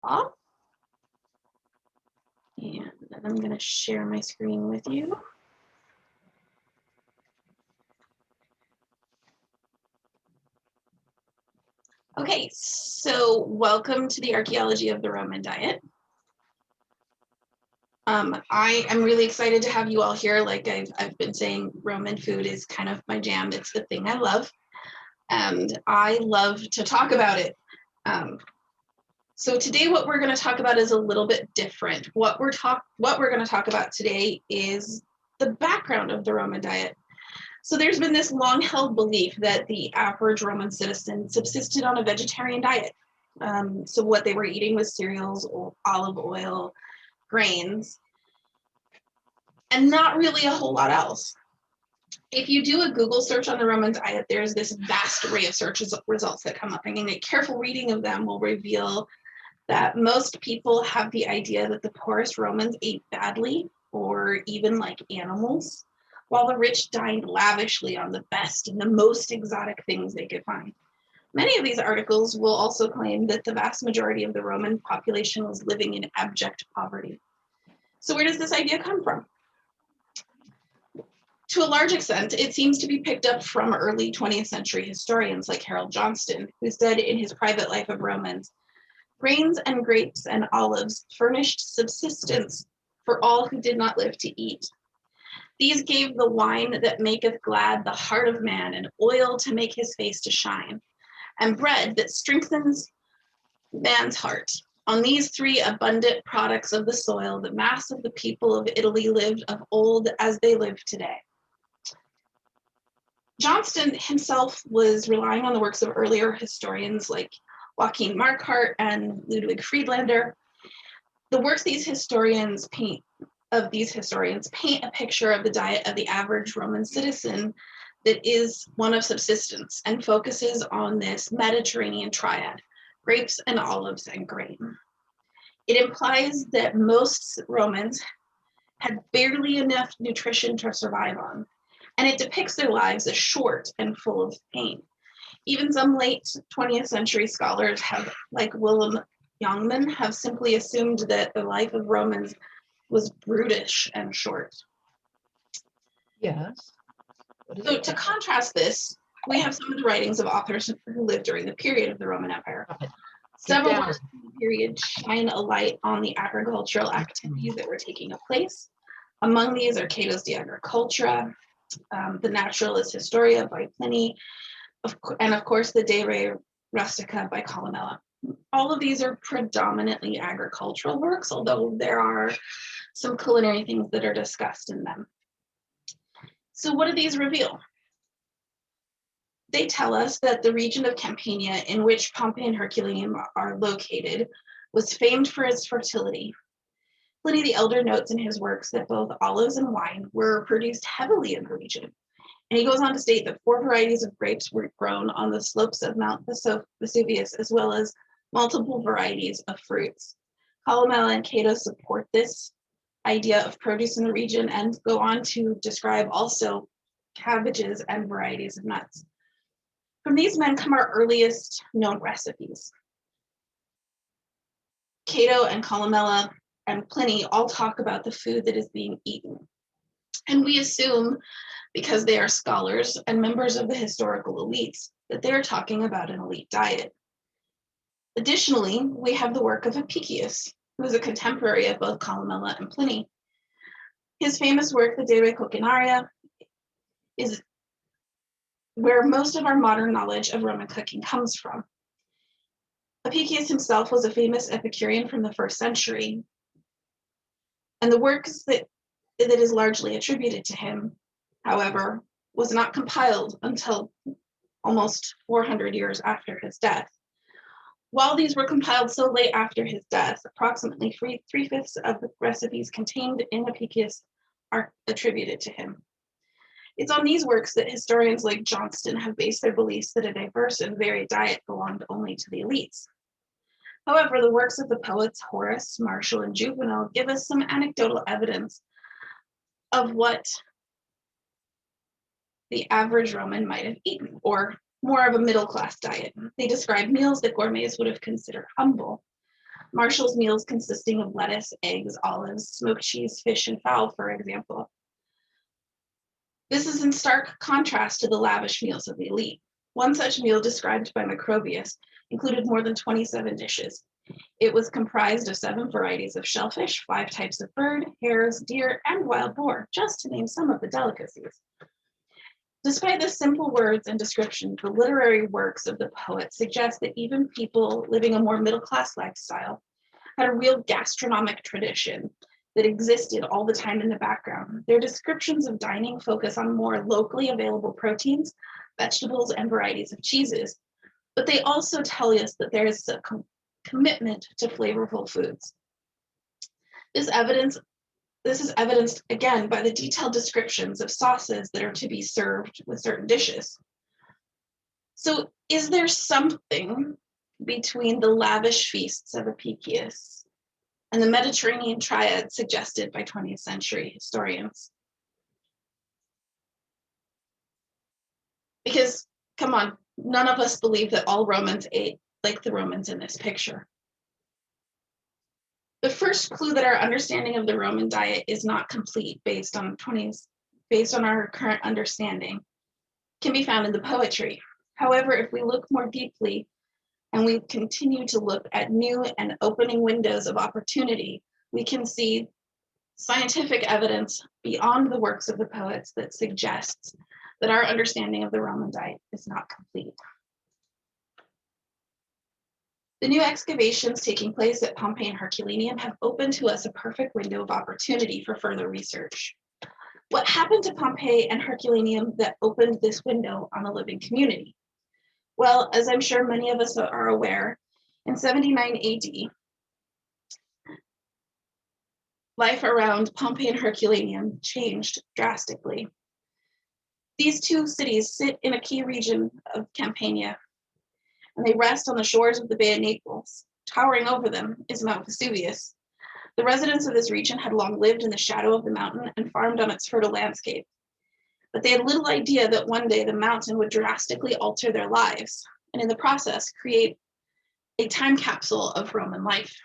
off. And then I'm going to share my screen with you. Okay, so welcome to the Archaeology of the Roman Diet. I am really excited to have you all here. Like I've been saying, Roman food is kind of my jam. It's the thing I love, and I love to talk about it. So today what we're going to talk about is a little bit different. What we're going to talk about today is the background of the Roman diet. So there's been this long-held belief that the average Roman citizen subsisted on a vegetarian diet. So what they were eating was cereals, olive oil, grains, and not really a whole lot else. If you do a Google search on the Roman diet, there's this vast array of search results that come up. I mean, a careful reading of them will reveal that most people have the idea that the poorest Romans ate badly or even like animals, while the rich dined lavishly on the best and the most exotic things they could find. Many of these articles will also claim that the vast majority of the Roman population was living in abject poverty. So where does this idea come from? To a large extent, it seems to be picked up from early 20th century historians like Harold Johnston, who said in his Private Life of Romans, "Grains and grapes and olives furnished subsistence for all who did not live to eat. These gave the wine that maketh glad the heart of man, and oil to make his face to shine, and bread that strengthens man's heart. On these three abundant products of the soil, the mass of the people of Italy lived of old as they live today." Johnston himself was relying on the works of earlier historians like Joachim Marquardt and Ludwig Friedlander. The works these historians paint a picture of the diet of the average Roman citizen that is one of subsistence and focuses on this Mediterranean triad, grapes and olives and grain. It implies that most Romans had barely enough nutrition to survive on, and it depicts their lives as short and full of pain. Even some late 20th century scholars have, like Willem Youngman, have simply assumed that the life of Romans was brutish and short. Yes. So to contrast this, we have some of the writings of authors who lived during the period of the Roman Empire. Several works in the period shine a light on the agricultural activities that were taking place. Among these are Cato's De Agricultura, the Naturalis Historia by Pliny, and of course the De Re Rustica by Columella. All of these are predominantly agricultural works, although there are some culinary things that are discussed in them. So what do these reveal? They tell us that the region of Campania in which Pompeii and Herculaneum are located was famed for its fertility. Pliny the Elder notes in his works that both olives and wine were produced heavily in the region. And he goes on to state that 4 varieties of grapes were grown on the slopes of Mount Vesuvius, as well as multiple varieties of fruits. Columella and Cato support this idea of produce in the region and go on to describe also cabbages and varieties of nuts. From these men come our earliest known recipes. Cato and Columella and Pliny all talk about the food that is being eaten. And we assume, because they are scholars and members of the historical elites, that they are talking about an elite diet. Additionally, we have the work of Apicius, who is a contemporary of both Columella and Pliny. His famous work, the De Re Culinaria, is where most of our modern knowledge of Roman cooking comes from. Apicius himself was a famous Epicurean from the 1st century, and the works that is largely attributed to him, however, was not compiled until almost 400 years after his death. While these were compiled so late after his death, approximately 3/5 of the recipes contained in Apicius are attributed to him. It's on these works that historians like Johnston have based their beliefs that a diverse and varied diet belonged only to the elites. However, the works of the poets Horace, Martial, and Juvenal give us some anecdotal evidence of what the average Roman might have eaten, or more of a middle-class diet. They describe meals that gourmets would have considered humble. Marshall's meals consisting of lettuce, eggs, olives, smoked cheese, fish, and fowl, for example. This is in stark contrast to the lavish meals of the elite. One such meal described by Macrobius included more than 27 dishes. It was comprised of 7 varieties of shellfish, 5 types of bird, hares, deer, and wild boar, just to name some of the delicacies. Despite the simple words and descriptions, the literary works of the poet suggest that even people living a more middle-class lifestyle had a real gastronomic tradition that existed all the time in the background. Their descriptions of dining focus on more locally available proteins, vegetables, and varieties of cheeses, but they also tell us that there is a commitment to flavorful foods. This is evidenced again by the detailed descriptions of sauces that are to be served with certain dishes. So is there something between the lavish feasts of Apicius and the Mediterranean triad suggested by 20th century historians? Because, come on, none of us believe that all Romans ate like the Romans in this picture. The first clue that our understanding of the Roman diet is not complete based on our current understanding can be found in the poetry. However, if we look more deeply and we continue to look at new and opening windows of opportunity, we can see scientific evidence beyond the works of the poets that suggests that our understanding of the Roman diet is not complete. The new excavations taking place at Pompeii and Herculaneum have opened to us a perfect window of opportunity for further research. What happened to Pompeii and Herculaneum that opened this window on a living community? Well, as I'm sure many of us are aware, in 79 AD, life around Pompeii and Herculaneum changed drastically. These two cities sit in a key region of Campania, and they rest on the shores of the Bay of Naples. Towering over them is Mount Vesuvius. The residents of this region had long lived in the shadow of the mountain and farmed on its fertile landscape. But they had little idea that one day the mountain would drastically alter their lives, and in the process, create a time capsule of Roman life.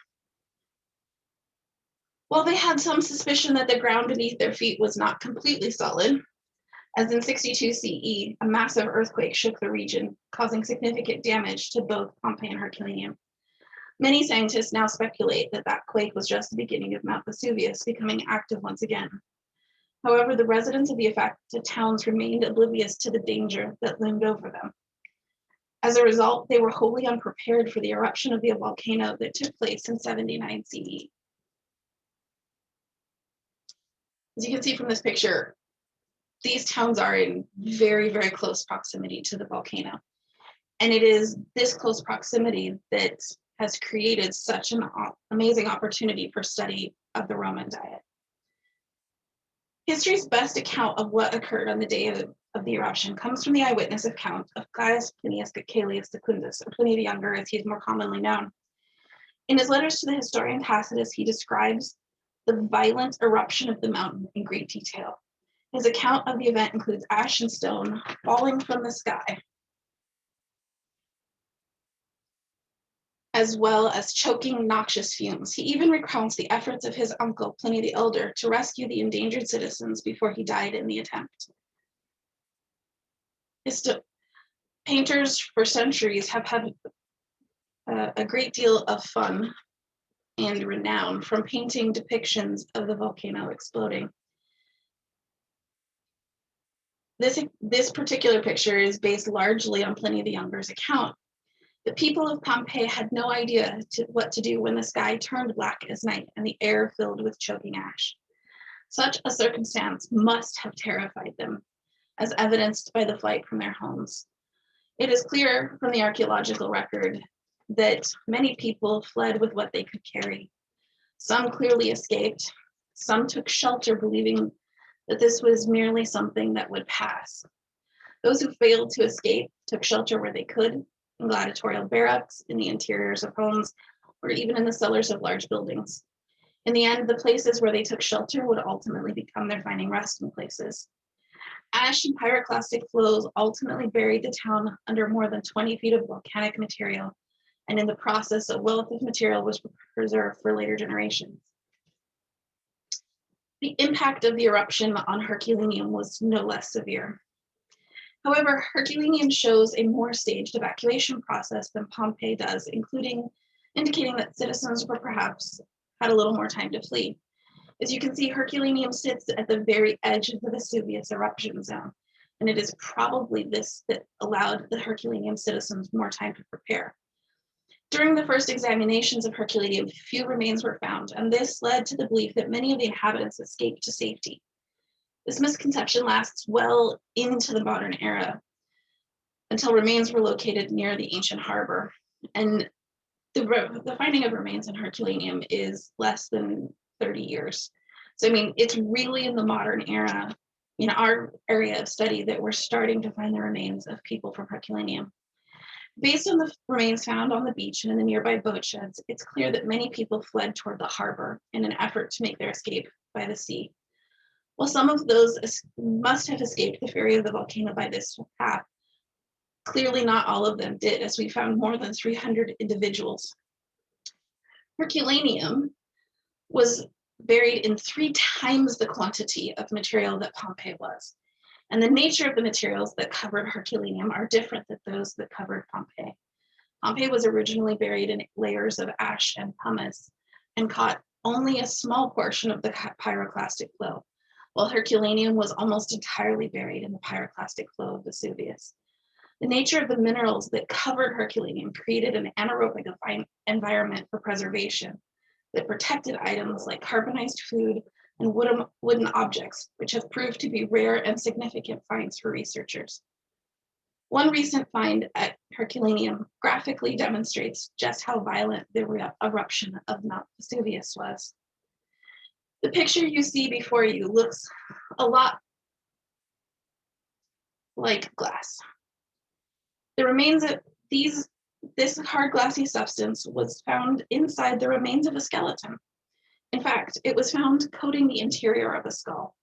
While they had some suspicion that the ground beneath their feet was not completely solid, as in 62 CE, a massive earthquake shook the region, causing significant damage to both Pompeii and Herculaneum. Many scientists now speculate that that quake was just the beginning of Mount Vesuvius becoming active once again. However, the residents of the affected towns remained oblivious to the danger that loomed over them. As a result, they were wholly unprepared for the eruption of the volcano that took place in 79 CE. As you can see from this picture, these towns are in very, very close proximity to the volcano. And it is this close proximity that has created such an amazing opportunity for study of the Roman diet. History's best account of what occurred on the day of the eruption comes from the eyewitness account of Gaius Plinius Caelius Secundus, or Pliny the Younger as he is more commonly known. In his letters to the historian Tacitus, he describes the violent eruption of the mountain in great detail. His account of the event includes ash and stone falling from the sky, as well as choking, noxious fumes. He even recounts the efforts of his uncle, Pliny the Elder, to rescue the endangered citizens before he died in the attempt. Painters for centuries have had a great deal of fun and renown from painting depictions of the volcano exploding. This particular picture is based largely on Pliny the Younger's account. The people of Pompeii had no idea what to do when the sky turned black as night and the air filled with choking ash. Such a circumstance must have terrified them, as evidenced by the flight from their homes. It is clear from the archaeological record that many people fled with what they could carry. Some clearly escaped. Some took shelter, believing that this was merely something that would pass. Those who failed to escape took shelter where they could, in gladiatorial barracks, in the interiors of homes, or even in the cellars of large buildings. In the end, the places where they took shelter would ultimately become their finding resting places. Ash and pyroclastic flows ultimately buried the town under more than 20 feet of volcanic material, and in the process, a wealth of material was preserved for later generations. The impact of the eruption on Herculaneum was no less severe. However, Herculaneum shows a more staged evacuation process than Pompeii does, indicating that citizens were perhaps had a little more time to flee. As you can see, Herculaneum sits at the very edge of the Vesuvius eruption zone, and it is probably this that allowed the Herculaneum citizens more time to prepare. During the first examinations of Herculaneum, few remains were found, and this led to the belief that many of the inhabitants escaped to safety. This misconception lasts well into the modern era, until remains were located near the ancient harbor. And the finding of remains in Herculaneum is less than 30 years. So, I mean, it's really in the modern era, in our area of study, that we're starting to find the remains of people from Herculaneum. Based on the remains found on the beach and in the nearby boat sheds, it's clear that many people fled toward the harbor in an effort to make their escape by the sea. While some of those must have escaped the fury of the volcano by this path, clearly not all of them did, as we found more than 300 individuals. Herculaneum was buried in 3 times the quantity of material that Pompeii was. And the nature of the materials that covered Herculaneum are different than those that covered Pompeii. Pompeii was originally buried in layers of ash and pumice and caught only a small portion of the pyroclastic flow, while Herculaneum was almost entirely buried in the pyroclastic flow of Vesuvius. The nature of the minerals that covered Herculaneum created an anaerobic environment for preservation that protected items like carbonized food and wooden objects, which have proved to be rare and significant finds for researchers. One recent find at Herculaneum graphically demonstrates just how violent the eruption of Mount Vesuvius was. The picture you see before you looks a lot like glass. The remains of this hard glassy substance was found inside the remains of a skeleton. In fact, it was found coating the interior of a skull.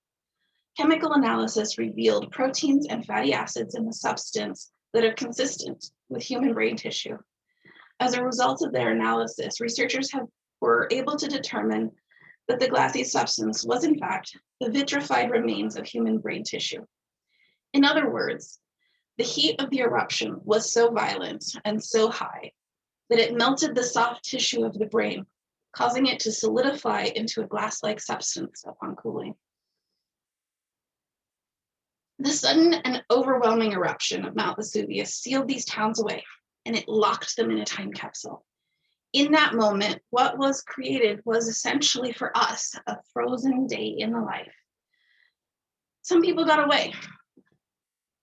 Chemical analysis revealed proteins and fatty acids in the substance that are consistent with human brain tissue. As a result of their analysis, researchers were able to determine that the glassy substance was in fact the vitrified remains of human brain tissue. In other words, the heat of the eruption was so violent and so high that it melted the soft tissue of the brain, causing it to solidify into a glass-like substance upon cooling. The sudden and overwhelming eruption of Mount Vesuvius sealed these towns away, and it locked them in a time capsule. In that moment, what was created was essentially for us a frozen day in the life. Some people got away,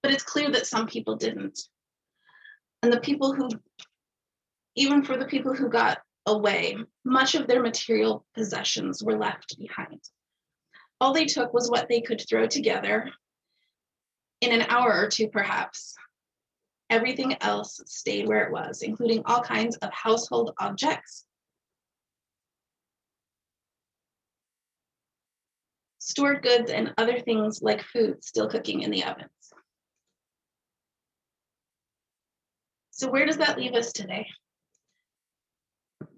but it's clear that some people didn't. And even for the people who got away, much of their material possessions were left behind. All they took was what they could throw together in an hour or two, perhaps. Everything else stayed where it was, including all kinds of household objects, stored goods, and other things like food still cooking in the ovens. So where does that leave us today?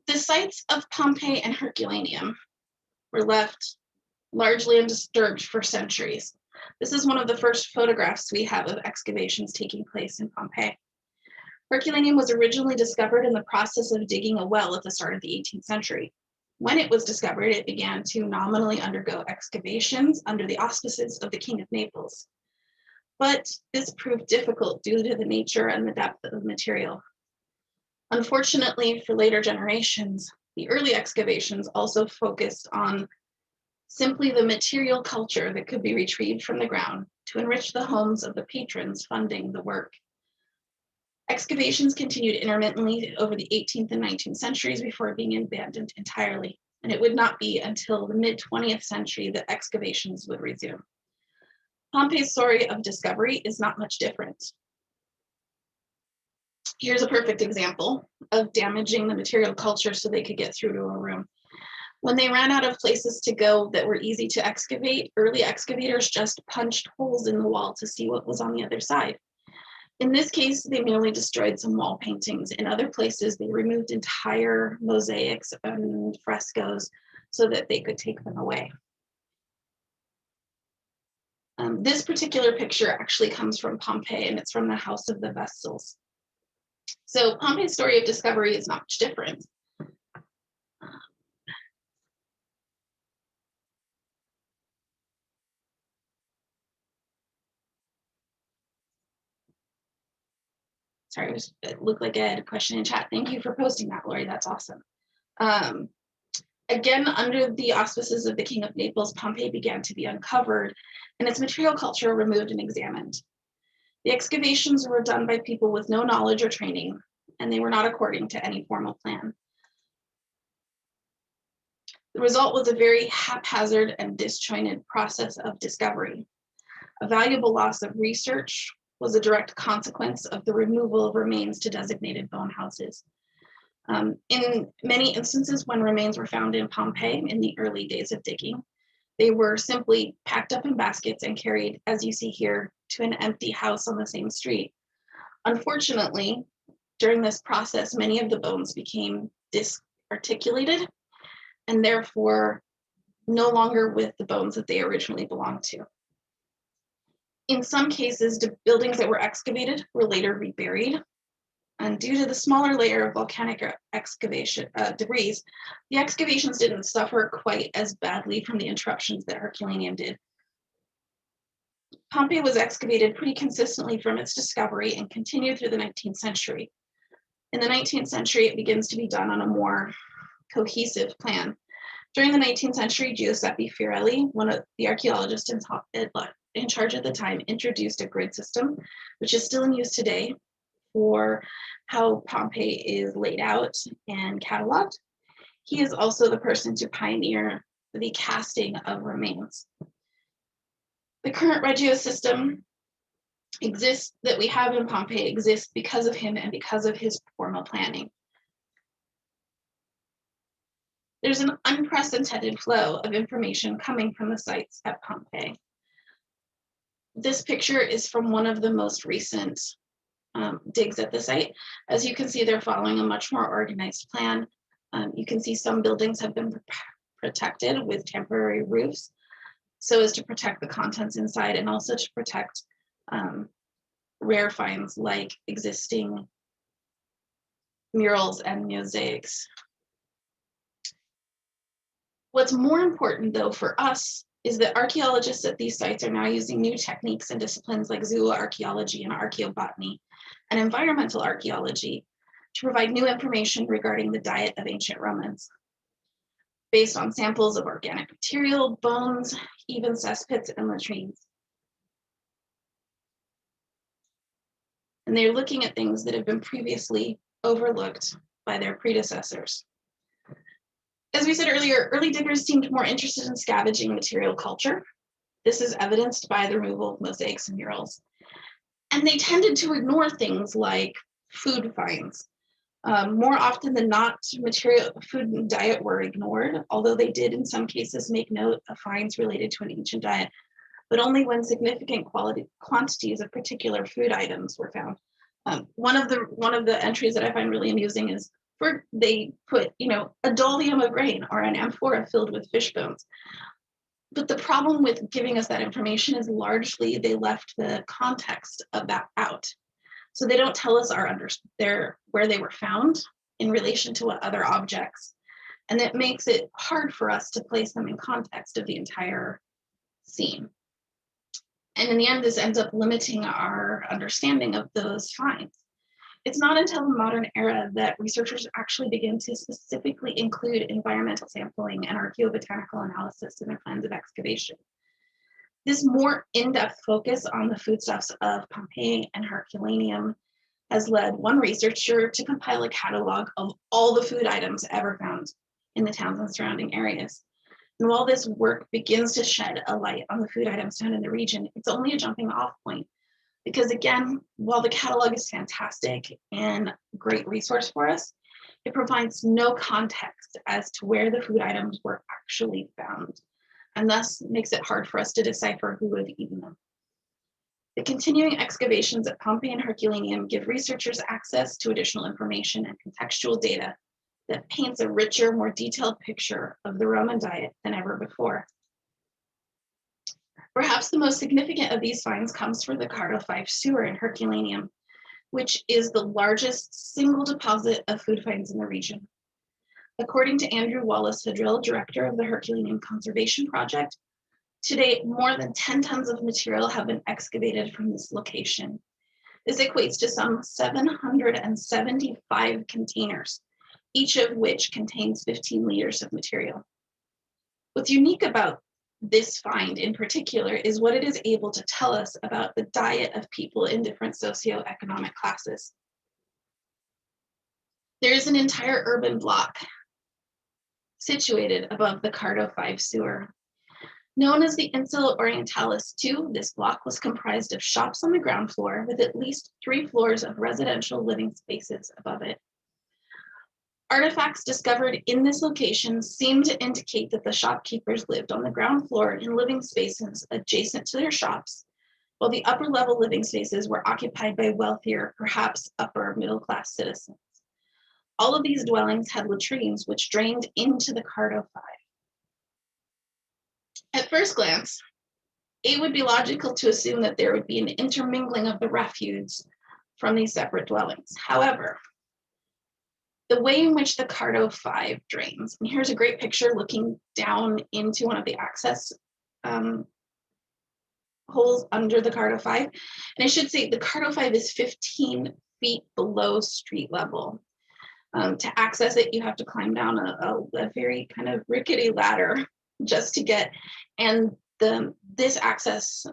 The sites of Pompeii and Herculaneum were left largely undisturbed for centuries. This is one of the first photographs we have of excavations taking place in Pompeii. Herculaneum was originally discovered in the process of digging a well at the start of the 18th century. When it was discovered, it began to nominally undergo excavations under the auspices of the King of Naples. But this proved difficult due to the nature and the depth of the material. Unfortunately, for later generations, the early excavations also focused on simply the material culture that could be retrieved from the ground to enrich the homes of the patrons funding the work. Excavations continued intermittently over the 18th and 19th centuries before being abandoned entirely, and it would not be until the mid-20th century that excavations would resume. Pompeii's story of discovery is not much different. Here's a perfect example of damaging the material culture so they could get through to a room. When they ran out of places to go that were easy to excavate, early excavators just punched holes in the wall to see what was on the other side. In this case, they merely destroyed some wall paintings. In other places, they removed entire mosaics and frescoes so that they could take them away. This particular picture actually comes from Pompeii, and it's from the House of the Vestals. So Pompeii's story of discovery is not much different. Sorry, it looked like I had a question in chat. Thank you for posting that, Lori. That's awesome. Again, under the auspices of the King of Naples, Pompeii began to be uncovered and its material culture removed and examined. The excavations were done by people with no knowledge or training, and they were not according to any formal plan. The result was a very haphazard and disjointed process of discovery. A valuable loss of research was a direct consequence of the removal of remains to designated bone houses. In many instances, when remains were found in Pompeii in the early days of digging, they were simply packed up in baskets and carried, as you see here, to an empty house on the same street. Unfortunately, during this process, many of the bones became disarticulated and therefore no longer with the bones that they originally belonged to. In some cases, the buildings that were excavated were later reburied. And due to the smaller layer of volcanic excavation debris, the excavations didn't suffer quite as badly from the interruptions that Herculaneum did. Pompeii was excavated pretty consistently from its discovery and continued through the 19th century. In the 19th century, it begins to be done on a more cohesive plan. During the 19th century, Giuseppe Fiorelli, one of the archaeologists in charge at the time, introduced a grid system, which is still in use today, for how Pompeii is laid out and cataloged. He is also the person to pioneer the casting of remains. The current Regio system exists that we have in Pompeii exists because of him and because of his formal planning. There's an unprecedented flow of information coming from the sites at Pompeii. This picture is from one of the most recent digs at the site. As you can see, they're following a much more organized plan. You can see some buildings have been protected with temporary roofs so as to protect the contents inside and also to protect rare finds like existing murals and mosaics. What's more important though for us is that archaeologists at these sites are now using new techniques and disciplines like zooarchaeology and archaeobotany and environmental archaeology to provide new information regarding the diet of ancient Romans. Based on samples of organic material, bones, even cesspits and latrines. And they're looking at things that have been previously overlooked by their predecessors. As we said earlier, early diggers seemed more interested in scavenging material culture. This is evidenced by the removal of mosaics and murals. And they tended to ignore things like food finds. More often than not, material, food and diet were ignored, although they did in some cases make note of finds related to an ancient diet, but only when significant quantities of particular food items were found. One of the entries that I find really amusing is they put, a dolium of grain or an amphora filled with fish bones. But the problem with giving us that information is largely they left the context of that out. So they don't tell us where they were found in relation to what other objects. And that makes it hard for us to place them in context of the entire scene. And in the end, this ends up limiting our understanding of those finds. It's not until the modern era that researchers actually begin to specifically include environmental sampling and archaeobotanical analysis in their plans of excavation. This more in-depth focus on the foodstuffs of Pompeii and Herculaneum has led one researcher to compile a catalog of all the food items ever found in the towns and surrounding areas. And while this work begins to shed a light on the food items found in the region, it's only a jumping off point. Because again, while the catalog is fantastic and a great resource for us, it provides no context as to where the food items were actually found, and thus makes it hard for us to decipher who would have eaten them. The continuing excavations at Pompeii and Herculaneum give researchers access to additional information and contextual data that paints a richer, more detailed picture of the Roman diet than ever before. Perhaps the most significant of these finds comes from the Cardo 5 sewer in Herculaneum, which is the largest single deposit of food finds in the region. According to Andrew Wallace, the drill director of the Herculaneum Conservation Project, to date, more than 10 tons of material have been excavated from this location. This equates to some 775 containers, each of which contains 15 liters of material. What's unique about this find in particular is what it is able to tell us about the diet of people in different socioeconomic classes. There is an entire urban block situated above the Cardo 5 sewer. Known as the Insula Orientalis II, this block was comprised of shops on the ground floor with at least 3 floors of residential living spaces above it. Artifacts discovered in this location seem to indicate that the shopkeepers lived on the ground floor in living spaces adjacent to their shops, while the upper level living spaces were occupied by wealthier, perhaps upper middle class citizens. All of these dwellings had latrines which drained into the Cardo 5. At first glance, it would be logical to assume that there would be an intermingling of the refuse from these separate dwellings. However, the way in which the Cardo 5 drains, and here's a great picture looking down into one of the access holes under the Cardo 5. And I should say the Cardo 5 is 15 feet below street level. To access it, you have to climb down a very kind of rickety ladder just to get, and this access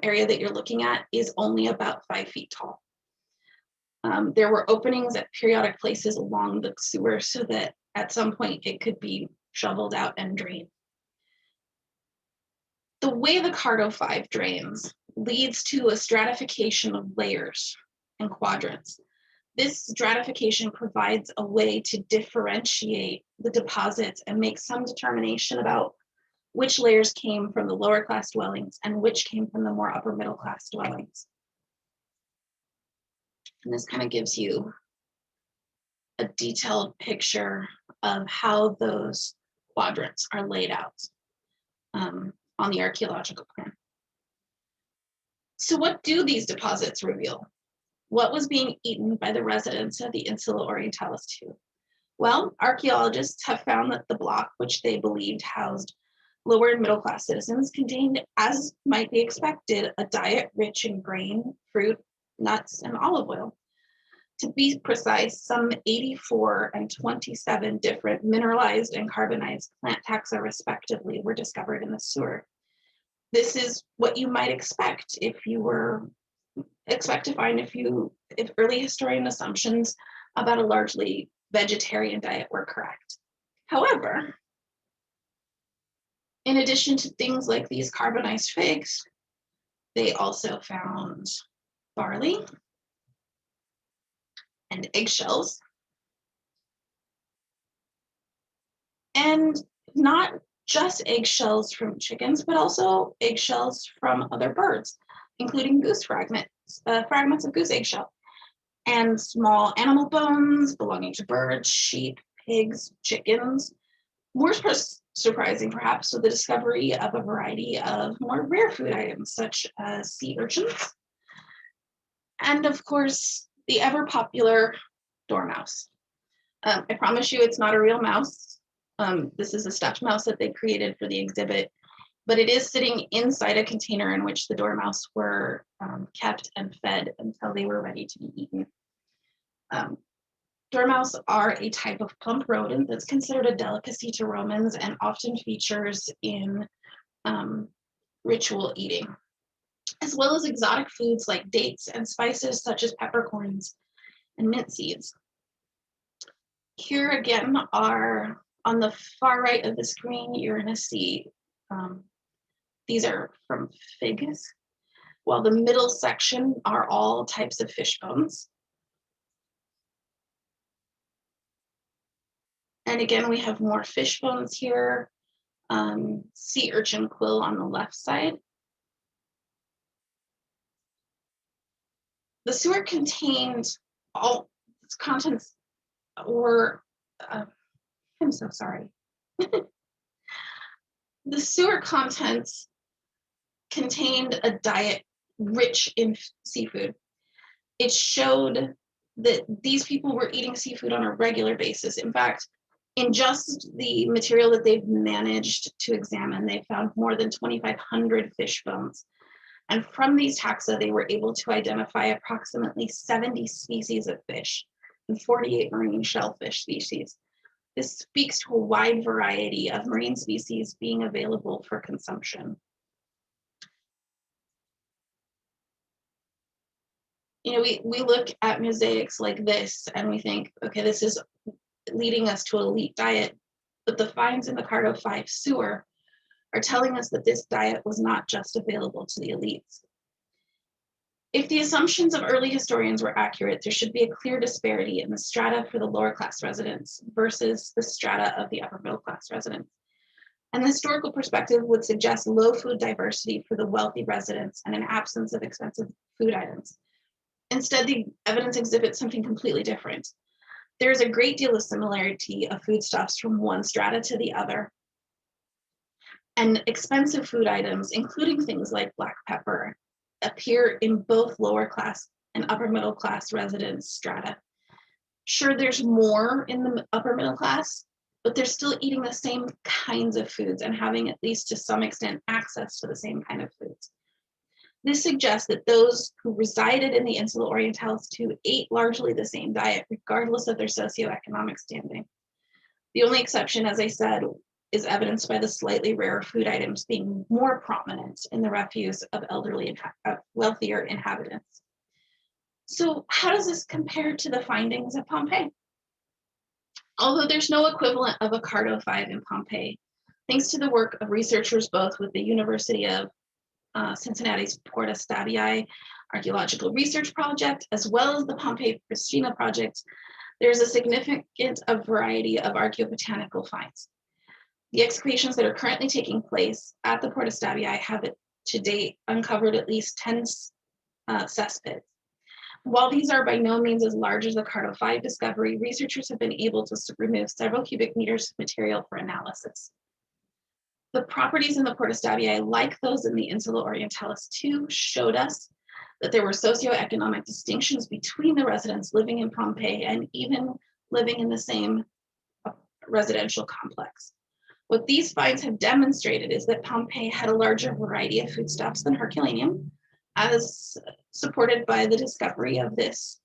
area that you're looking at is only about 5 feet tall. There were openings at periodic places along the sewer so that at some point it could be shoveled out and drained. The way the Cardo 5 drains leads to a stratification of layers and quadrants. This stratification provides a way to differentiate the deposits and make some determination about which layers came from the lower class dwellings and which came from the more upper middle class dwellings. And this kind of gives you a detailed picture of how those quadrants are laid out on the archaeological plan. So what do these deposits reveal? What was being eaten by the residents of the Insula Orientalis II? Well, archaeologists have found that the block, which they believed housed lower and middle class citizens, contained, as might be expected, a diet rich in grain, fruit, nuts, and olive oil. To be precise, some 84 and 27 different mineralized and carbonized plant taxa, respectively, were discovered in the sewer. This is what you might expect to find if early historian assumptions about a largely vegetarian diet were correct. However, in addition to things like these carbonized figs, they also found barley and eggshells, and not just eggshells from chickens, but also eggshells from other birds, including goose fragments of goose eggshell, and small animal bones belonging to birds, sheep, pigs, chickens. More surprising, perhaps, was the discovery of a variety of more rare food items, such as sea urchins, and of course, the ever popular dormouse. I promise you it's not a real mouse. This is a stuffed mouse that they created for the exhibit, but it is sitting inside a container in which the dormouse were kept and fed until they were ready to be eaten. Dormouse are a type of plump rodent that's considered a delicacy to Romans and often features in ritual eating, as well as exotic foods like dates and spices such as peppercorns and mint seeds. Here again are, on the far right of the screen, you're going to see these are from figs, while the middle section are all types of fish bones. And again, we have more fish bones here, sea urchin quill on the left side. The sewer contained all its contents were, I'm so sorry. The sewer contents contained a diet rich in seafood. It showed that these people were eating seafood on a regular basis. In fact, in just the material that they've managed to examine, they found more than 2,500 fish bones. And from these taxa, they were able to identify approximately 70 species of fish and 48 marine shellfish species. This speaks to a wide variety of marine species being available for consumption. You know, we look at mosaics like this and we think, okay, this is leading us to an elite diet, but the finds in the Cardo 5 sewer are telling us that this diet was not just available to the elites. If the assumptions of early historians were accurate, there should be a clear disparity in the strata for the lower class residents versus the strata of the upper middle class residents. And the historical perspective would suggest low food diversity for the wealthy residents and an absence of expensive food items. Instead, the evidence exhibits something completely different. There is a great deal of similarity of foodstuffs from one strata to the other. And expensive food items, including things like black pepper, appear in both lower class and upper middle class residents strata. Sure, there's more in the upper middle class, but they're still eating the same kinds of foods and having, at least to some extent, access to the same kind of foods. This suggests that those who resided in the Insula Orientalis too ate largely the same diet, regardless of their socioeconomic standing. The only exception, as I said, is evidenced by the slightly rarer food items being more prominent in the refuse of elderly and wealthier inhabitants. So how does this compare to the findings of Pompeii? Although there's no equivalent of a Cardo 5 in Pompeii, thanks to the work of researchers both with the University of Cincinnati's Porta Stabii Archaeological Research Project, as well as the Pompeii Pristina Project, there's a significant variety of archaeobotanical finds. The excavations that are currently taking place at the Porta Stabii have to date uncovered at least 10 cesspits. While these are by no means as large as the Cardo 5 discovery, researchers have been able to remove several cubic meters of material for analysis. The properties in the Porta Stabii, like those in the Insula Orientalis too, showed us that there were socioeconomic distinctions between the residents living in Pompeii and even living in the same residential complex. What these finds have demonstrated is that Pompeii had a larger variety of foodstuffs than Herculaneum, as supported by the discovery of this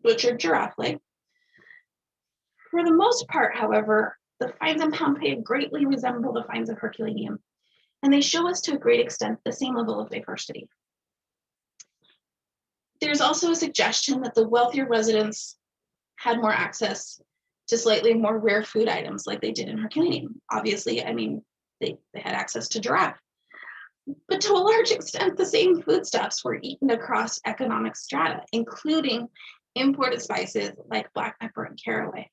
butchered giraffe leg. For the most part, however, the finds in Pompeii greatly resemble the finds of Herculaneum, and they show us to a great extent the same level of diversity. There's also a suggestion that the wealthier residents had more access to slightly more rare food items like they did in Herculaneum. Obviously, I mean, they had access to giraffe. But to a large extent, the same foodstuffs were eaten across economic strata, including imported spices like black pepper and caraway.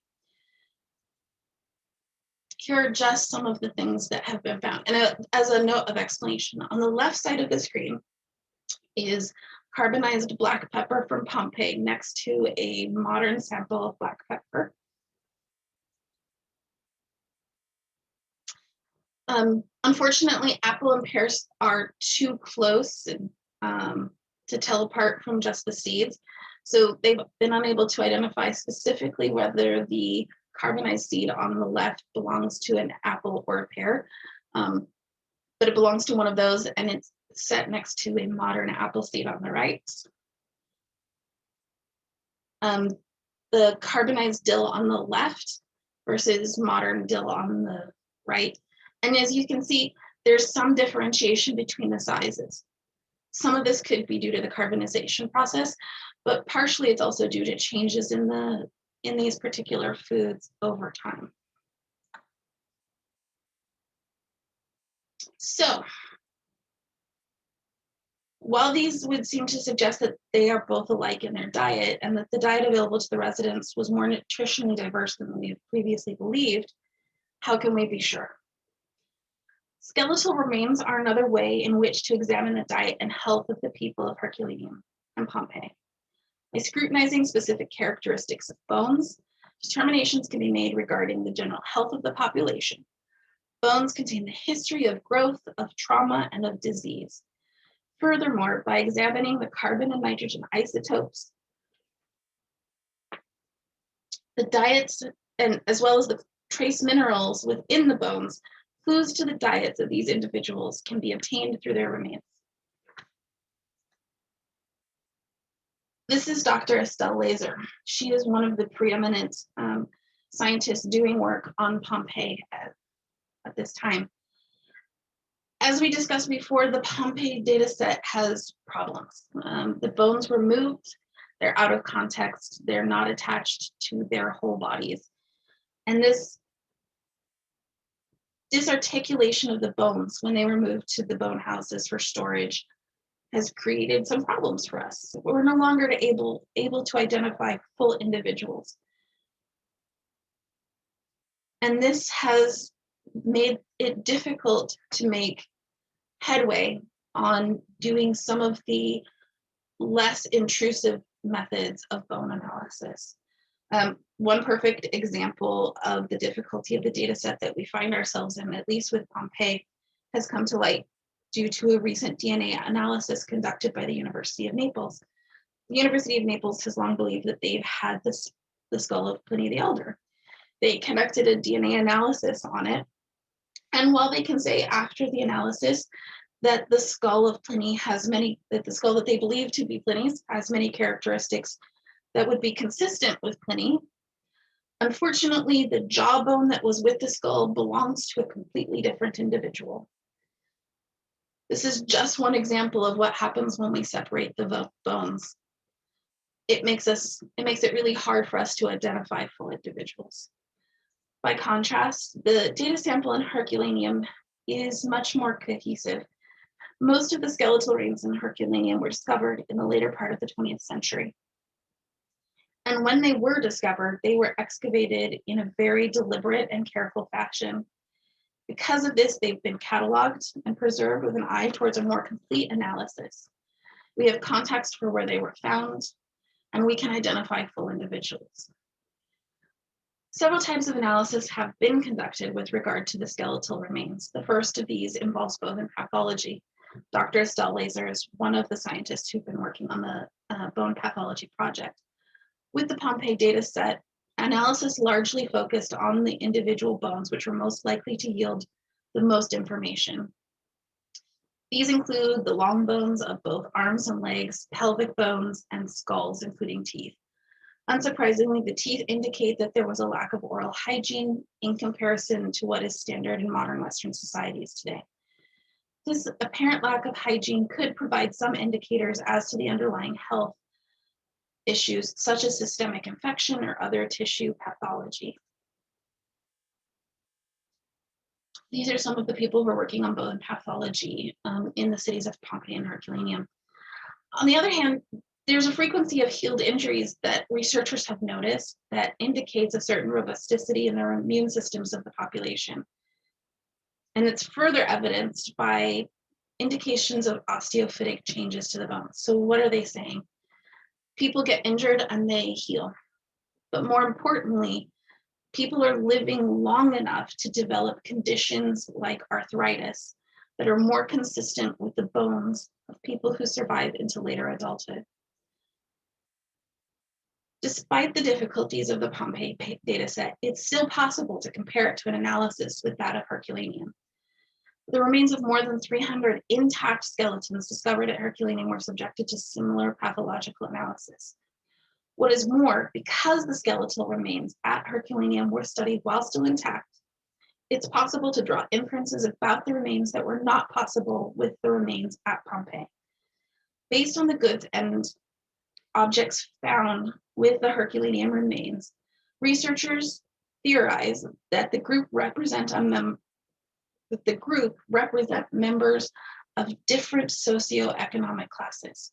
Here are just some of the things that have been found. And as a note of explanation, on the left side of the screen is carbonized black pepper from Pompeii next to a modern sample of black pepper. Unfortunately, apple and pears are too close to tell apart from just the seeds. So they've been unable to identify specifically whether the carbonized seed on the left belongs to an apple or a pear, but it belongs to one of those, and it's set next to a modern apple seed on the right. The carbonized dill on the left versus modern dill on the right. And as you can see, there's some differentiation between the sizes. Some of this could be due to the carbonization process, but partially it's also due to changes in these particular foods over time. So, while these would seem to suggest that they are both alike in their diet and that the diet available to the residents was more nutritionally diverse than we had previously believed, how can we be sure? Skeletal remains are another way in which to examine the diet and health of the people of Herculaneum. and Pompeii. By scrutinizing specific characteristics of bones, determinations can be made regarding the general health of the population. Bones contain the history of growth, of trauma, and of disease. Furthermore, by examining the carbon and nitrogen isotopes, the diets, and as well as the trace minerals within the bones, clues to the diets of these individuals can be obtained through their remains. This is Dr. Estelle Laser. She is one of the preeminent scientists doing work on Pompeii at this time. As we discussed before, the Pompeii data set has problems. The bones were moved, they're out of context, they're not attached to their whole bodies. And this disarticulation of the bones when they were moved to the bone houses for storage has created some problems for us. We're no longer able to identify full individuals. And this has made it difficult to make headway on doing some of the less intrusive methods of bone analysis. One perfect example of the difficulty of the data set that we find ourselves in, at least with Pompeii, has come to light due to a recent DNA analysis conducted by the University of Naples. The University of Naples has long believed that they've had the skull of Pliny the Elder. They conducted a DNA analysis on it, and while they can say after the analysis that the skull of Pliny that the skull that they believe to be Pliny's has many characteristics that would be consistent with Pliny, unfortunately, the jawbone that was with the skull belongs to a completely different individual. This is just one example of what happens when we separate the bones. It makes it really hard for us to identify full individuals. By contrast, the data sample in Herculaneum is much more cohesive. Most of the skeletal remains in Herculaneum were discovered in the later part of the 20th century. And when they were discovered, they were excavated in a very deliberate and careful fashion. Because of this, they've been cataloged and preserved with an eye towards a more complete analysis. We have context for where they were found, and we can identify full individuals. Several types of analysis have been conducted with regard to the skeletal remains. The first of these involves bone pathology. Dr. Estelle Laser is one of the scientists who've been working on the bone pathology project. With the Pompeii data set, analysis largely focused on the individual bones, which were most likely to yield the most information. These include the long bones of both arms and legs, pelvic bones, and skulls, including teeth. Unsurprisingly, the teeth indicate that there was a lack of oral hygiene in comparison to what is standard in modern Western societies today. This apparent lack of hygiene could provide some indicators as to the underlying health issues, such as systemic infection or other tissue pathology. These are some of the people who are working on bone pathology in the cities of Pompeii and Herculaneum. On the other hand, there's a frequency of healed injuries that researchers have noticed that indicates a certain robusticity in the immune systems of the population. And it's further evidenced by indications of osteophytic changes to the bones. So what are they saying? People get injured and they heal. But more importantly, people are living long enough to develop conditions like arthritis that are more consistent with the bones of people who survive into later adulthood. Despite the difficulties of the Pompeii dataset, it's still possible to compare it to an analysis with that of Herculaneum. The remains of more than 300 intact skeletons discovered at Herculaneum were subjected to similar pathological analysis. What is more, because the skeletal remains at Herculaneum were studied while still intact, it's possible to draw inferences about the remains that were not possible with the remains at Pompeii. Based on the goods and objects found with the Herculaneum remains, researchers theorize that the group represent members of different socioeconomic classes.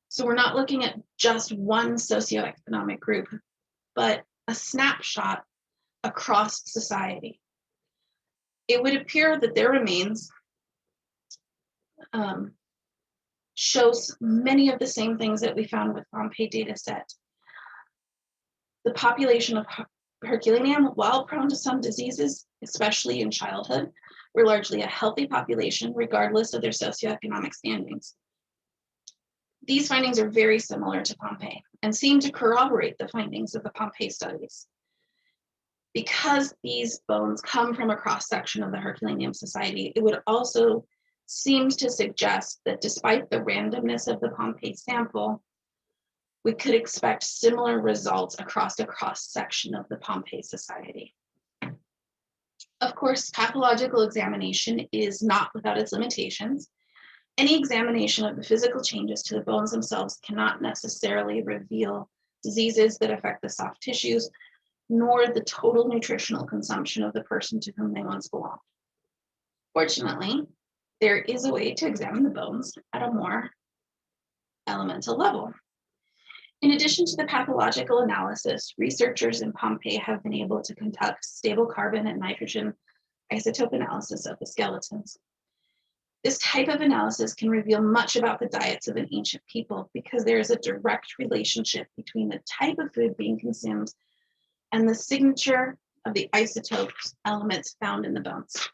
So we're not looking at just one socioeconomic group, but a snapshot across society. It would appear that their remains shows many of the same things that we found with Pompeii data set. The population of Herculaneum, while prone to some diseases, especially in childhood, were largely a healthy population, regardless of their socioeconomic standings. These findings are very similar to Pompeii and seem to corroborate the findings of the Pompeii studies. Because these bones come from a cross-section of the Herculaneum society, it would also seem to suggest that despite the randomness of the Pompeii sample, we could expect similar results across a cross-section of the Pompeii society. Of course, pathological examination is not without its limitations. Any examination of the physical changes to the bones themselves cannot necessarily reveal diseases that affect the soft tissues, nor the total nutritional consumption of the person to whom they once belonged. Fortunately, there is a way to examine the bones at a more elemental level. In addition to the pathological analysis, researchers in Pompeii have been able to conduct stable carbon and nitrogen isotope analysis of the skeletons. This type of analysis can reveal much about the diets of an ancient people because there is a direct relationship between the type of food being consumed and the signature of the isotopes elements found in the bones.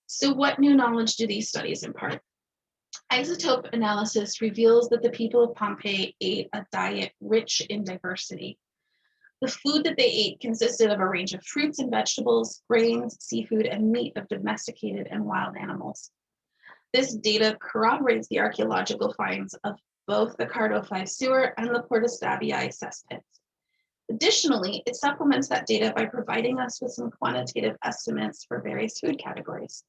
So what new knowledge do these studies impart? Isotope analysis reveals that the people of Pompeii ate a diet rich in diversity. The food that they ate consisted of a range of fruits and vegetables, grains, seafood, and meat of domesticated and wild animals. This data corroborates the archaeological finds of both the Cardo 5 sewer and the Porta Stabii cesspits. Additionally, it supplements that data by providing us with some quantitative estimates for various food categories.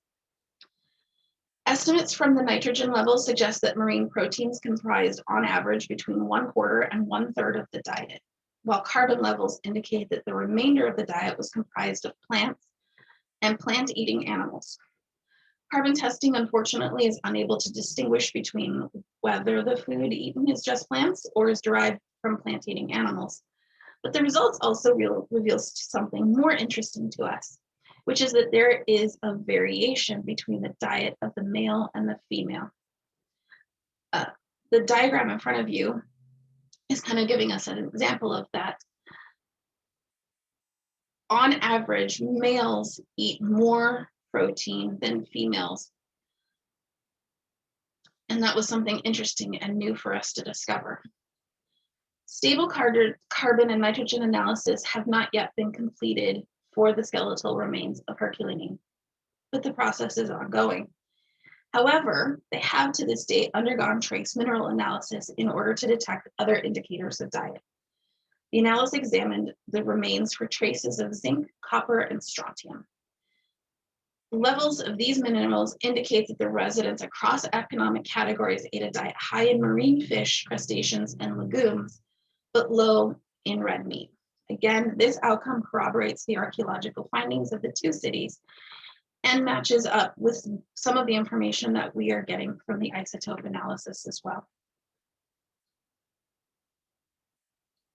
Estimates from the nitrogen levels suggest that marine proteins comprised on average between 1/4 and 1/3 of the diet, while carbon levels indicate that the remainder of the diet was comprised of plants and plant-eating animals. Carbon testing, unfortunately, is unable to distinguish between whether the food eaten is just plants or is derived from plant-eating animals. But the results also reveals something more interesting to us, which is that there is a variation between the diet of the male and the female. The diagram in front of you is kind of giving us an example of that. On average, males eat more protein than females. And that was something interesting and new for us to discover. Stable carbon and nitrogen analysis have not yet been completed for the skeletal remains of Herculaneum, but the process is ongoing. However, they have to this date undergone trace mineral analysis in order to detect other indicators of diet. The analysis examined the remains for traces of zinc, copper, and strontium. Levels of these minerals indicate that the residents across economic categories ate a diet high in marine fish, crustaceans, and legumes, but low in red meat. Again, this outcome corroborates the archaeological findings of the two cities and matches up with some of the information that we are getting from the isotope analysis as well.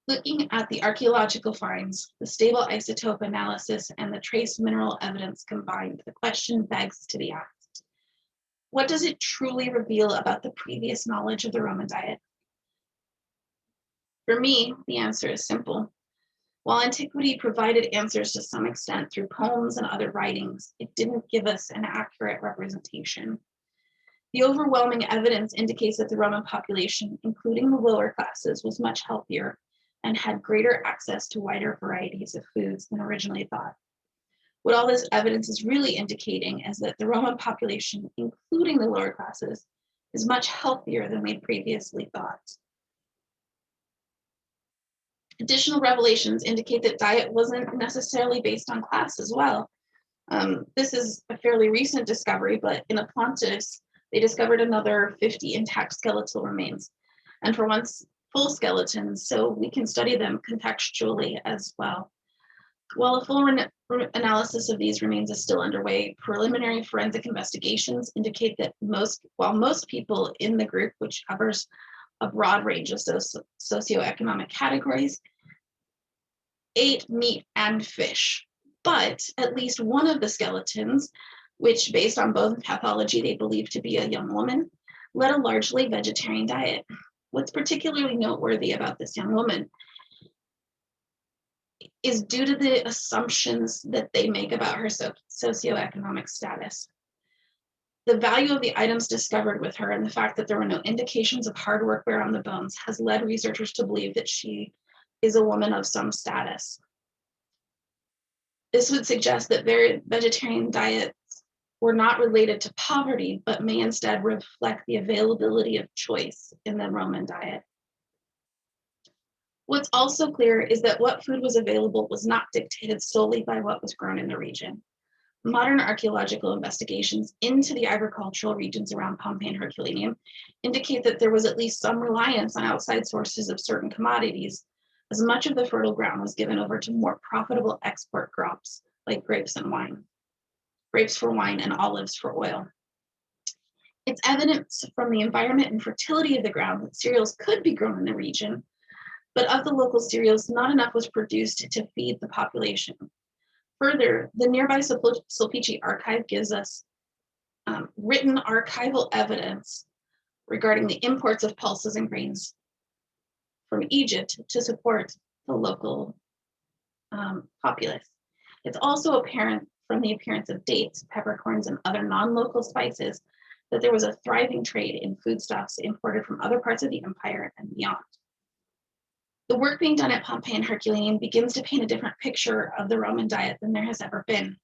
Looking at the archaeological finds, the stable isotope analysis, and the trace mineral evidence combined, the question begs to be asked: what does it truly reveal about the previous knowledge of the Roman diet? For me, the answer is simple. While antiquity provided answers to some extent through poems and other writings, it didn't give us an accurate representation. The overwhelming evidence indicates that the Roman population, including the lower classes, was much healthier and had greater access to wider varieties of foods than originally thought. What all this evidence is really indicating is that the Roman population, including the lower classes, is much healthier than we previously thought. Additional revelations indicate that diet wasn't necessarily based on class as well. This is a fairly recent discovery, but in Atlantis, they discovered another 50 intact skeletal remains, and for once, full skeletons, so we can study them contextually as well. While a full analysis of these remains is still underway, preliminary forensic investigations indicate that while most people in the group, which covers a broad range of socioeconomic categories, ate meat and fish, but at least one of the skeletons, which based on bone pathology they believe to be a young woman, led a largely vegetarian diet. What's particularly noteworthy about this young woman is due to the assumptions that they make about her socioeconomic status. The value of the items discovered with her and the fact that there were no indications of hard work wear on the bones has led researchers to believe that she is a woman of some status. This would suggest that vegetarian diets were not related to poverty, but may instead reflect the availability of choice in the Roman diet. What's also clear is that what food was available was not dictated solely by what was grown in the region. Modern archaeological investigations into the agricultural regions around Pompeii and Herculaneum indicate that there was at least some reliance on outside sources of certain commodities, as much of the fertile ground was given over to more profitable export crops like grapes and wine, grapes for wine and olives for oil. It's evidence from the environment and fertility of the ground that cereals could be grown in the region, but of the local cereals, not enough was produced to feed the population. Further, the nearby Sulpice archive gives us written archival evidence regarding the imports of pulses and grains from Egypt to support the local populace. It's also apparent from the appearance of dates, peppercorns, and other non-local spices that there was a thriving trade in foodstuffs imported from other parts of the empire and beyond. The work being done at Pompeii and Herculaneum begins to paint a different picture of the Roman diet than there has ever been.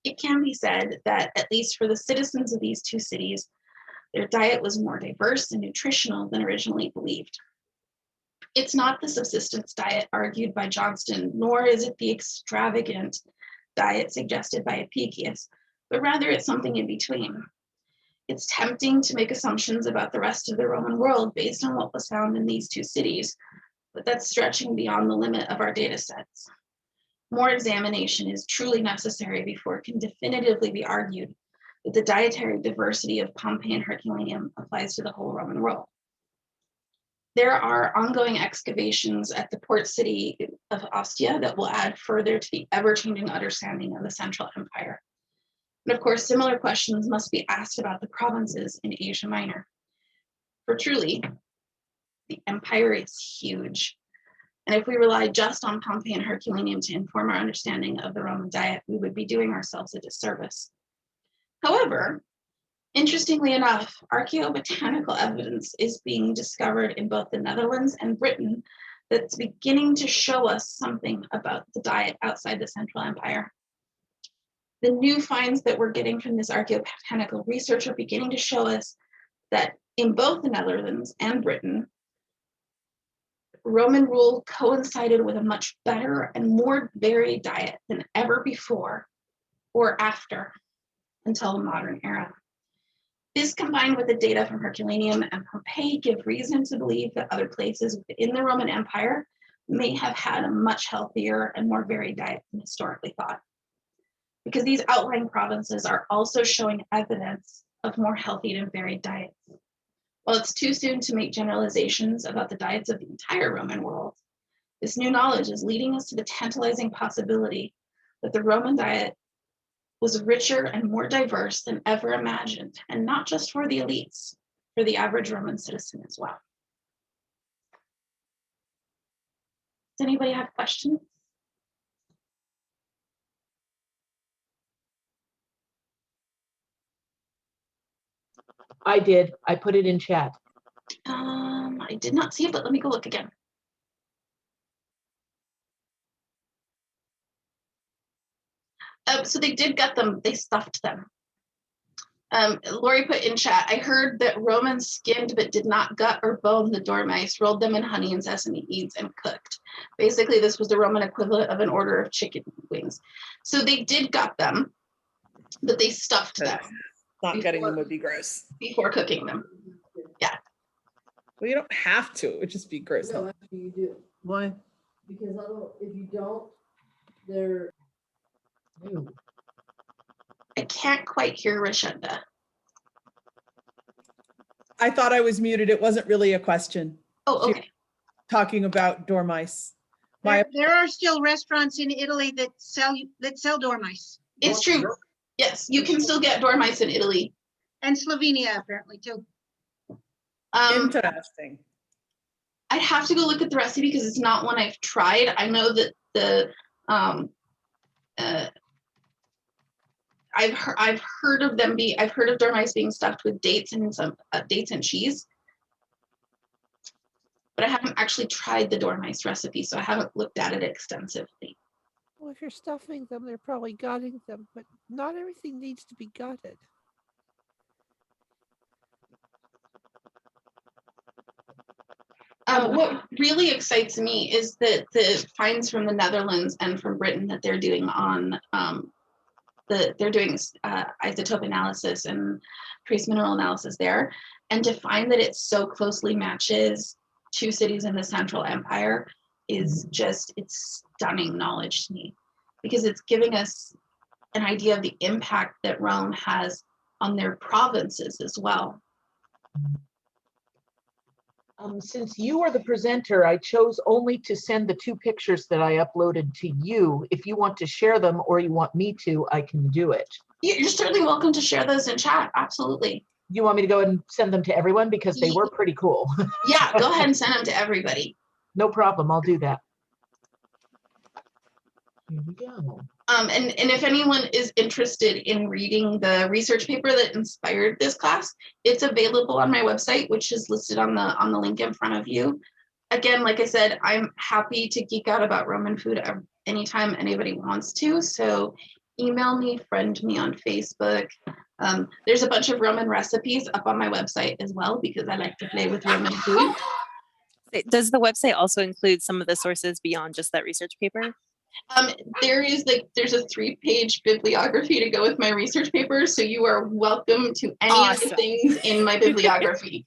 It can be said that, at least for the citizens of these two cities, their diet was more diverse and nutritional than originally believed. It's not the subsistence diet argued by Johnston, nor is it the extravagant diet suggested by Apicius, but rather it's something in between. It's tempting to make assumptions about the rest of the Roman world based on what was found in these two cities, but that's stretching beyond the limit of our data sets. More examination is truly necessary before it can definitively be argued that the dietary diversity of Pompeii and Herculaneum applies to the whole Roman world. There are ongoing excavations at the port city of Ostia that will add further to the ever-changing understanding of the Central Empire. And of course, similar questions must be asked about the provinces in Asia Minor. For truly, the empire is huge. And if we rely just on Pompeii and Herculaneum to inform our understanding of the Roman diet, we would be doing ourselves a disservice. However, interestingly enough, archaeobotanical evidence is being discovered in both the Netherlands and Britain that's beginning to show us something about the diet outside the Central Empire. The new finds that we're getting from this archaeobotanical research are beginning to show us that in both the Netherlands and Britain, Roman rule coincided with a much better and more varied diet than ever before or after until the modern era. This, combined with the data from Herculaneum and Pompeii, give reason to believe that other places within the Roman Empire may have had a much healthier and more varied diet than historically thought. Because these outlying provinces are also showing evidence of more healthy and varied diets. While it's too soon to make generalizations about the diets of the entire Roman world, this new knowledge is leading us to the tantalizing possibility that the Roman diet was richer and more diverse than ever imagined, and not just for the elites, for the average Roman citizen as well. Does anybody have questions? I did. I put it in chat. I did not see it, but let me go look again. So they did gut them, they stuffed them. Lori put in chat, I heard that Romans skinned but did not gut or bone the dormice, rolled them in honey and sesame seeds and cooked. Basically, this was the Roman equivalent of an order of chicken wings. So they did gut them, but they stuffed them. Not gutting them would be gross. Before cooking them. Yeah. Well, you don't have to. It would just be gross. No, actually you do. Why? Because if you don't, they're. I can't quite hear Rashenda. I thought I was muted. It wasn't really a question. Oh, okay. Talking about dormice. There are still restaurants in Italy that sell dormice. It's true. Yes, you can still get dormice in Italy. And Slovenia apparently too. Interesting. I'd have to go look at the recipe because it's not one I've tried. I know that I've heard of dormice being stuffed with dates and some dates and cheese, but I haven't actually tried the dormice recipe, so I haven't looked at it extensively. Well, if you're stuffing them, they're probably gutting them, but not everything needs to be gutted. What really excites me is that the finds from the Netherlands and from Britain that they're doing on isotope analysis and trace mineral analysis there, and to find that it so closely matches two cities in the Central Empire is just, it's stunning knowledge to me, because it's giving us an idea of the impact that Rome has on their provinces as well. Since you are the presenter, I chose only to send the 2 pictures that I uploaded to you. If you want to share them or you want me to, I can do it. You're certainly welcome to share those in chat. Absolutely. You want me to go and send them to everyone because they were pretty cool? Yeah, go ahead and send them to everybody. No problem, I'll do that. Here we go. And if anyone is interested in reading the research paper that inspired this class, it's available on my website, which is listed on the link in front of you. Again, like I said, I'm happy to geek out about Roman food anytime anybody wants to. So email me, friend me on Facebook. There's a bunch of Roman recipes up on my website as well, because I like to play with Roman food. Does the website also include some of the sources beyond just that research paper? There's a 3-page bibliography to go with my research paper, so you are welcome to any of the things in my bibliography.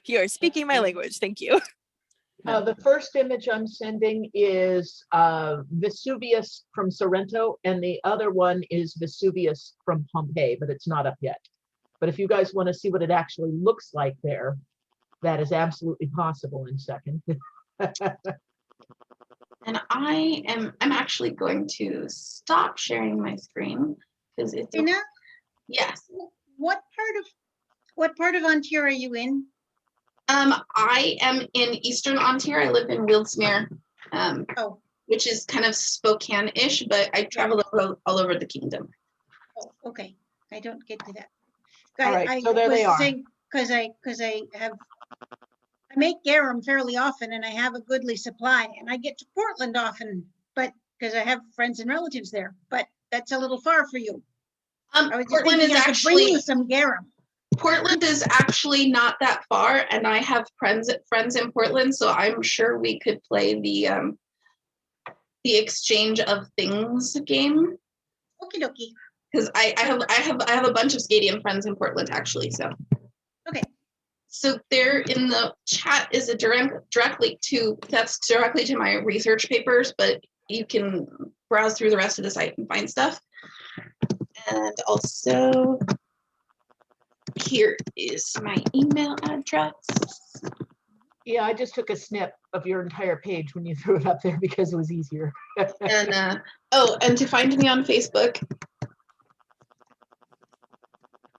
You are speaking my language. Thank you. The first image I'm sending is Vesuvius from Sorrento, and the other one is Vesuvius from Pompeii, but it's not up yet. But if you guys want to see what it actually looks like there, that is absolutely possible in a second. And I'm actually going to stop sharing my screen because it's Tina, yes. what part of Ontario are you in? I am in Eastern Ontario. I live in Wildsmere, which is kind of Spokane-ish, but I travel all over the kingdom. Oh, okay. I don't get to that. All right, so there they are. Because I make garum fairly often, and I have a goodly supply, and I get to Portland often, but because I have friends and relatives there. But that's a little far for you. I was just Portland thinking is I could bring you some garum. Portland is actually not that far, and I have friends in Portland, so I'm sure we could play the exchange of things game. Okie dokie. Because I have a bunch of Scadian friends in Portland actually. So okay. So there in the chat is a direct link to directly to my research papers, but you can browse through the rest of the site and find stuff. And also here is my email address. Yeah, I just took a snip of your entire page when you threw it up there because it was easier. And and to find me on Facebook.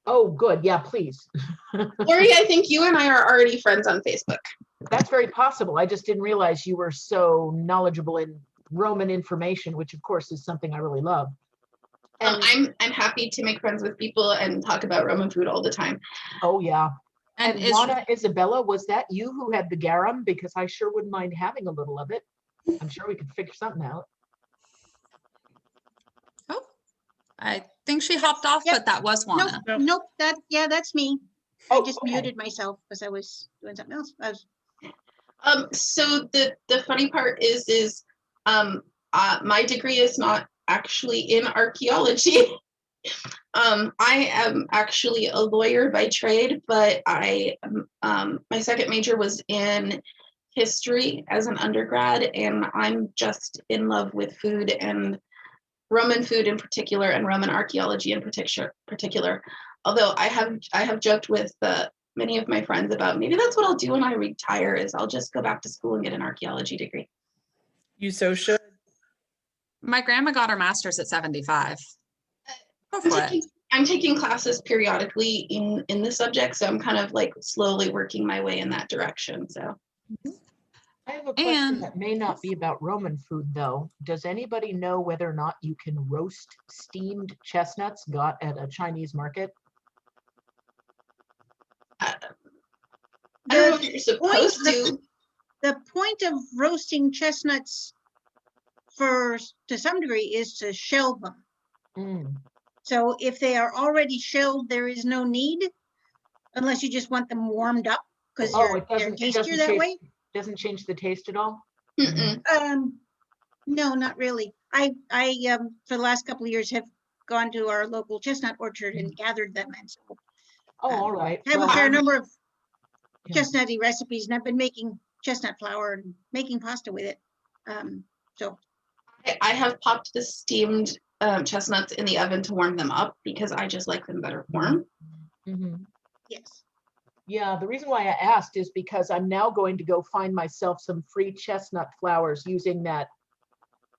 Oh, good. Yeah, please. Lori, I think you and I are already friends on Facebook. That's very possible. I just didn't realize you were so knowledgeable in Roman information, which of course is something I really love. And I'm happy to make friends with people and talk about Roman food all the time. Oh yeah. And Juana Isabella, was that you who had the garum? Because I sure wouldn't mind having a little of it. I'm sure we could figure something out. oh, I think she hopped off, Yep. but that was Juana. Nope. That's me. Oh, I just okay. muted myself because I was doing something else. So the funny part is my degree is not actually in archaeology. I am actually a lawyer by trade, but my second major was in history as an undergrad, and I'm just in love with food and Roman food in particular, and Roman archaeology in particular. Although I have joked with many of my friends about maybe that's what I'll do when I retire, is I'll just go back to school and get an archaeology degree. You so should. My grandma got her master's at 75. Go for it. I'm taking classes periodically in the subject, so I'm kind of like slowly working my way in that direction. So I have a question And- that may not be about Roman food, though. Does anybody know whether or not you can roast steamed chestnuts got at a Chinese market? I don't know if The you're supposed to. the point of roasting chestnuts to some degree is to shell them. Mm. So if they are already shelled, there is no need, unless you just want them warmed up, because Oh, it they're doesn't, it tastier doesn't that change, way. doesn't change the taste at all? Mm-mm. No, not really. I for the last couple of years have gone to our local chestnut orchard and gathered them, and so Oh, all right. I have a Well, fair number of Yeah. chestnutty recipes, and I've been making chestnut flour and making pasta with it. So I have popped the steamed chestnuts in the oven to warm them up because I just like them better warm. Mhm. yes, Yeah, the reason why I asked is because I'm now going to go find myself some free chestnut flowers using that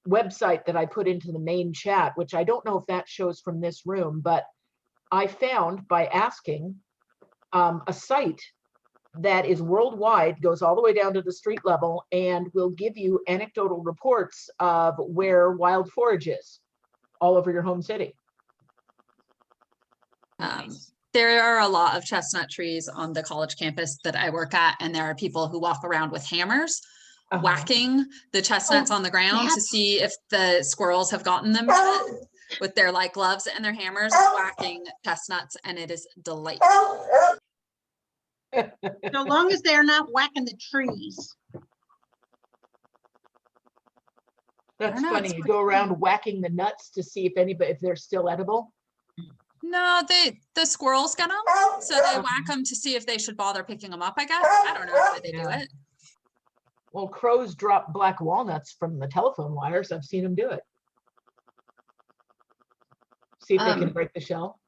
website that I put into the main chat, which I don't know if that shows from this room, but I found by asking a site that is worldwide, goes all the way down to the street level, and will give you anecdotal reports of where wild forage is all over your home city. There are a lot of chestnut trees on the college campus that I work at, and there are people who walk around with hammers Uh-huh. whacking the chestnuts on the ground to see if the squirrels have gotten them yet, with their like gloves and their hammers whacking chestnuts, and it is delightful. so long as they're not whacking the trees. That's know, funny. it's You pretty go around fun. whacking the nuts to see if they're still edible. No, the squirrels get them, so they whack them to see if they should bother picking them up, I guess. I don't know why they do Yeah. it. Well, crows drop black walnuts from the telephone wires. I've seen them do it. See if they can break the shell.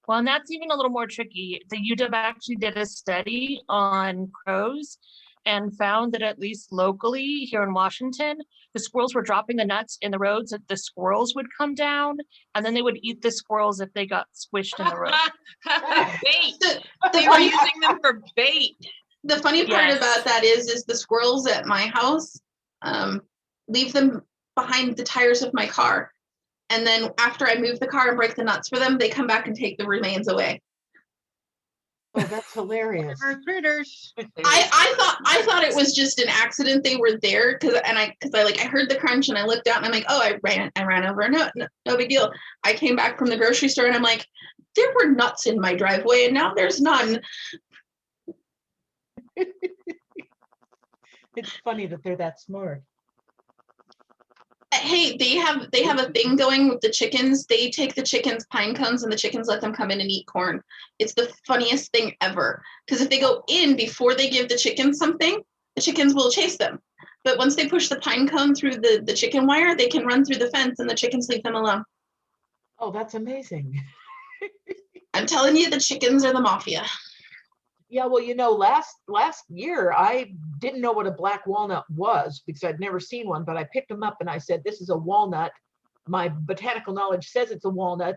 Well, and that's even a little more tricky. The UW actually did a study on crows and found that at least locally here in Washington, the squirrels were dropping the nuts in the roads that the squirrels would come down, and then they would eat the squirrels if they got squished in the road. Bait. The They were funny, using them for bait. the funny part Yes. about that is the squirrels at my house leave them behind the tires of my car. And then after I move the car and break the nuts for them, they come back and take the remains away. Oh, that's hilarious. Or critters. I thought it was just an accident. They were there because I heard the crunch and I looked out and I'm like, oh, I ran over. No big deal. I came back from the grocery store and I'm like, there were nuts in my driveway and now there's none. It's funny that they're that smart. Hey, they have a thing going with the chickens. They take the chickens' pine cones and the chickens let them come in and eat corn. It's the funniest thing ever. Because if they go in before they give the chickens something, the chickens will chase them. But once they push the pine cone through the chicken wire, they can run through the fence and the chickens leave them alone. Oh, that's amazing. I'm telling you, the chickens are the mafia. Yeah, well, last year I didn't know what a black walnut was because I'd never seen one, but I picked them up and I said, this is a walnut. My botanical knowledge says it's a walnut.